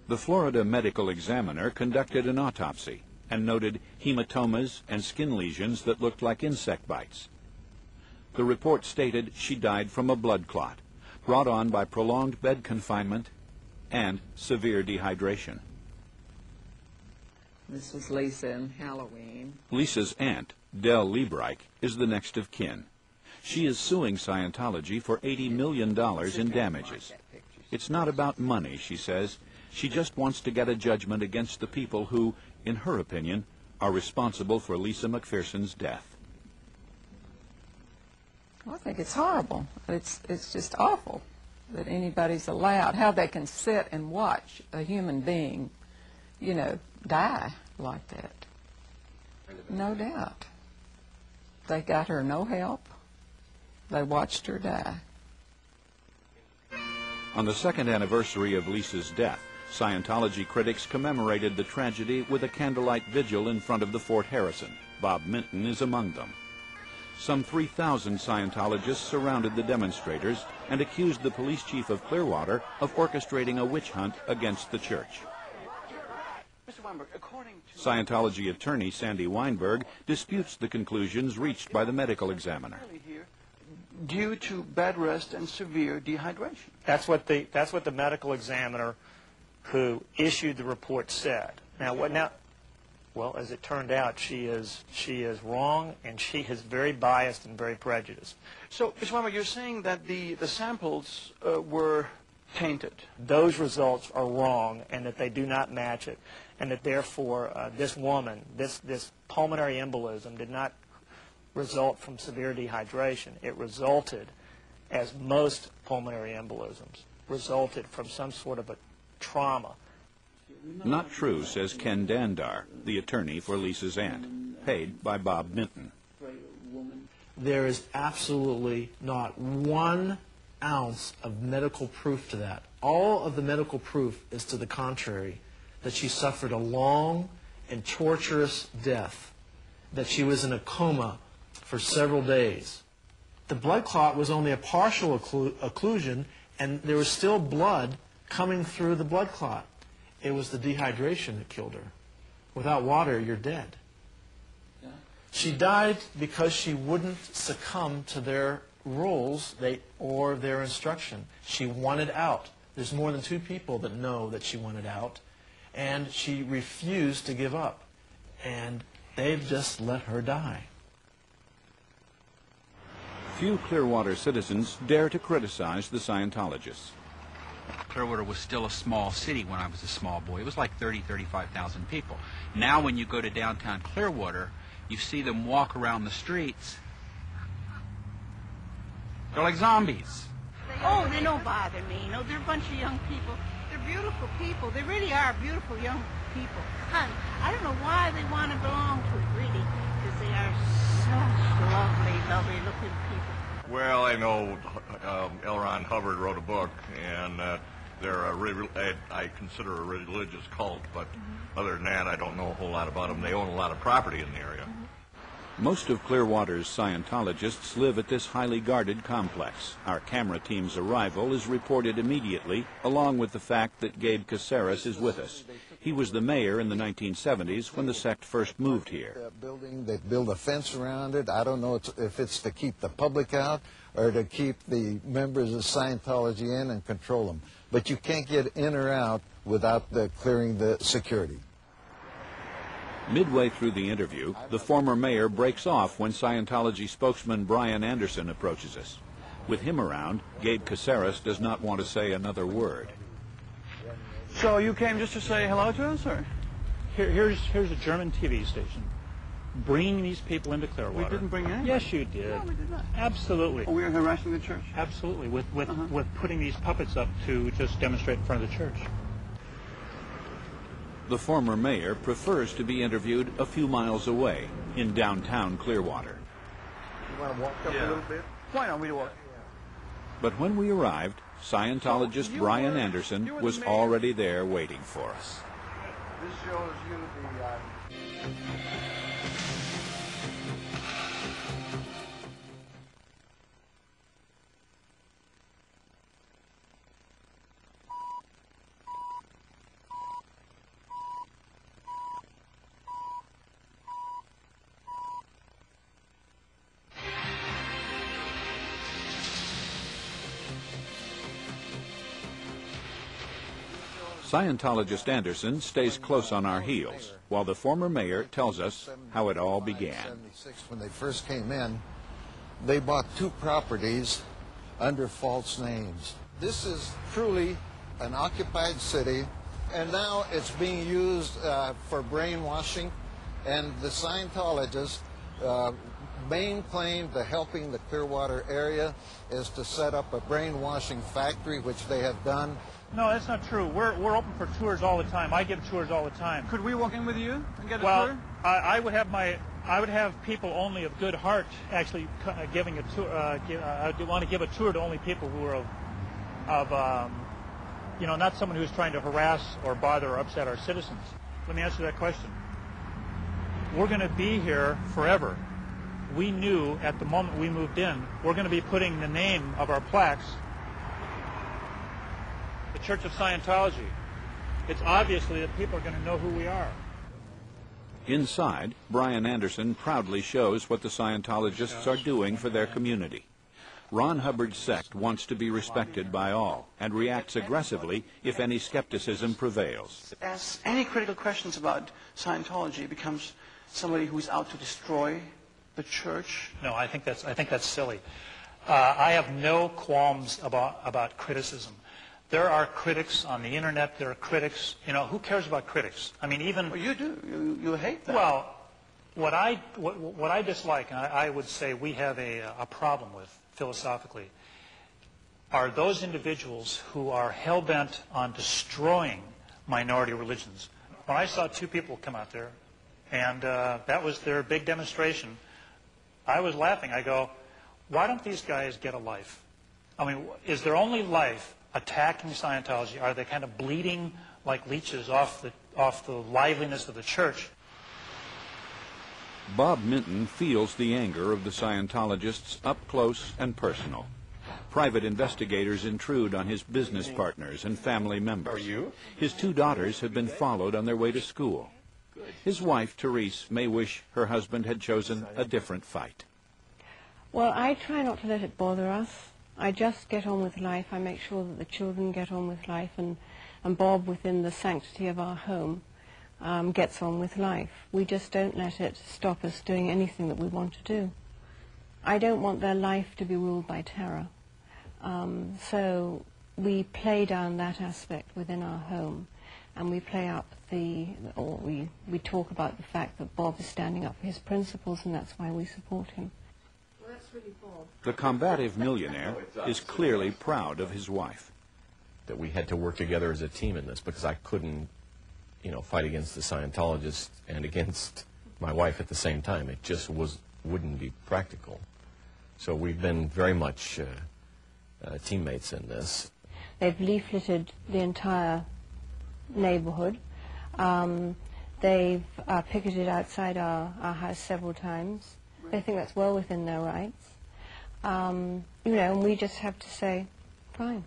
The Florida medical examiner conducted an autopsy and noted hematomas and skin lesions that looked like insect bites. The report stated she died from a blood clot brought on by prolonged bed confinement and severe dehydration. This was Lisa and Halloween. Lisa's aunt, Dell Liebreich, is the next of kin. She is suing Scientology for $80 million in damages. It's not about money, she says. She just wants to get a judgment against the people who, in her opinion, are responsible for Lisa McPherson's death. I think it's horrible. It's just awful that anybody's allowed, how they can sit and watch a human being, you know, die like that. No doubt. They got her no help. They watched her die. On the second anniversary of Lisa's death, Scientology critics commemorated the tragedy with a candlelight vigil in front of the Fort Harrison. Bob Minton is among them. Some 3,000 Scientologists surrounded the demonstrators and accused the police chief of Clearwater of orchestrating a witch hunt against the church. Scientology attorney Sandy Weinberg disputes the conclusions reached by the medical examiner. Due to bed rest and severe dehydration. That's what the medical examiner who issued the report said. Now, well, as it turned out, she is wrong, and she is very biased and very prejudiced. So, Mr. Weinberg, you're saying that the samples were tainted. Those results are wrong, and that they do not match it, and that therefore this woman, this pulmonary embolism did not result from severe dehydration. It resulted, as most pulmonary embolisms, resulted from some sort of a trauma. Not true, says Ken Dandar, the attorney for Lisa's aunt, paid by Bob Minton. There is absolutely not 1 ounce of medical proof to that. All of the medical proof is to the contrary, that she suffered a long and torturous death, that she was in a coma for several days. The blood clot was only a partial occlusion, and there was still blood coming through the blood clot. It was the dehydration that killed her. Without water, you're dead. Yeah. She died because she wouldn't succumb to their rules or their instruction. She wanted out. There's more than 2 people that know that she wanted out, and she refused to give up. And they've just let her die. Few Clearwater citizens dare to criticize the Scientologists. Clearwater was still a small city when I was a small boy. It was like 35,000 people. Now when you go to downtown Clearwater, you see them walk around the streets. They're like zombies. Oh, they don't bother me. No, they're a bunch of young people. They're beautiful people. They really are beautiful young people. I don't know why they want to belong to it, really, because they are such lovely, lovely looking people. Well, I know L. Ron Hubbard wrote a book, and they're I consider a religious cult, but other than that, I don't know a whole lot about them. They own a lot of property in the area. Most of Clearwater's Scientologists live at this highly guarded complex. Our camera team's arrival is reported immediately, along with the fact that Gabe Caceres is with us. He was the mayor in the 1970s when the sect first moved here. They build a fence around it. I don't know if it's to keep the public out or to keep the members of Scientology in and control them. But you can't get in or out without clearing the security. Midway through the interview, the former mayor breaks off when Scientology spokesman Brian Anderson approaches us. With him around, Gabe Caceres does not want to say another word. So you came just to say hello to us, or? Here's a German TV station bringing these people into Clearwater. We didn't bring any. Yes, you did. No, we did not. Absolutely. Oh, we are harassing the church? Absolutely, with putting these puppets up to just demonstrate in front of the church. The former mayor prefers to be interviewed a few miles away in downtown Clearwater. You want to walk up a little bit? Why don't we walk? But when we arrived, Scientologist Brian Anderson was already there waiting for us. This shows you the... Scientologist Anderson stays close on our heels, while the former mayor tells us how it all began. When they first came in, they bought 2 properties under false names. This is truly an occupied city, and now it's being used for brainwashing, and the Scientologists' main claim to helping the Clearwater area is to set up a brainwashing factory, which they have done. No, that's not true. We're open for tours all the time. I give tours all the time. Could we walk in with you and get a Well, tour? I would have people only of good heart actually giving a tour. I want to give a tour to only people who are of not someone who's trying to harass or bother or upset our citizens. Let me answer that question. We're going to be here forever. We knew at the moment we moved in, we're going to be putting the name of our plaques, the Church of Scientology. It's obviously that people are going to know who we are. Inside, Brian Anderson proudly shows what the Scientologists are doing for their community. Ron Hubbard's sect wants to be respected by all and reacts aggressively if any skepticism prevails. Asks any critical questions about Scientology, becomes somebody who's out to destroy the church. No, I think that's silly. I have no qualms about criticism. There are critics on the internet. There are critics. Who cares about critics? I mean, even. Well, you do. You hate that. Well, what I dislike, and I would say we have a problem with philosophically, are those individuals who are hell-bent on destroying minority religions. When I saw 2 people come out there, and that was their big demonstration, I was laughing. I go, why don't these guys get a life? I mean, is their only life attacking Scientology? Are they kind of bleeding like leeches off the liveliness of the church? Bob Minton feels the anger of the Scientologists up close and personal. Private investigators intrude on his business partners and family members. His 2 daughters have been followed on their way to school. His wife, Therese, may wish her husband had chosen a different fight. Well, I try not to let it bother us. I just get on with life. I make sure that the children get on with life, and Bob, within the sanctity of our home, gets on with life. We just don't let it stop us doing anything that we want to do. I don't want their life to be ruled by terror. So we play down that aspect within our home, and we play up we talk about the fact that Bob is standing up for his principles, and that's why we support him. Well, that's really Bob. The combative millionaire is clearly proud of his wife. That we had to work together as a team in this, because I couldn't, fight against the Scientologists and against my wife at the same time. It just wouldn't be practical. So we've been very much teammates in this. They've leafleted the entire neighborhood. They've picketed outside our house several times. They think that's well within their rights. And we just have to say, fine.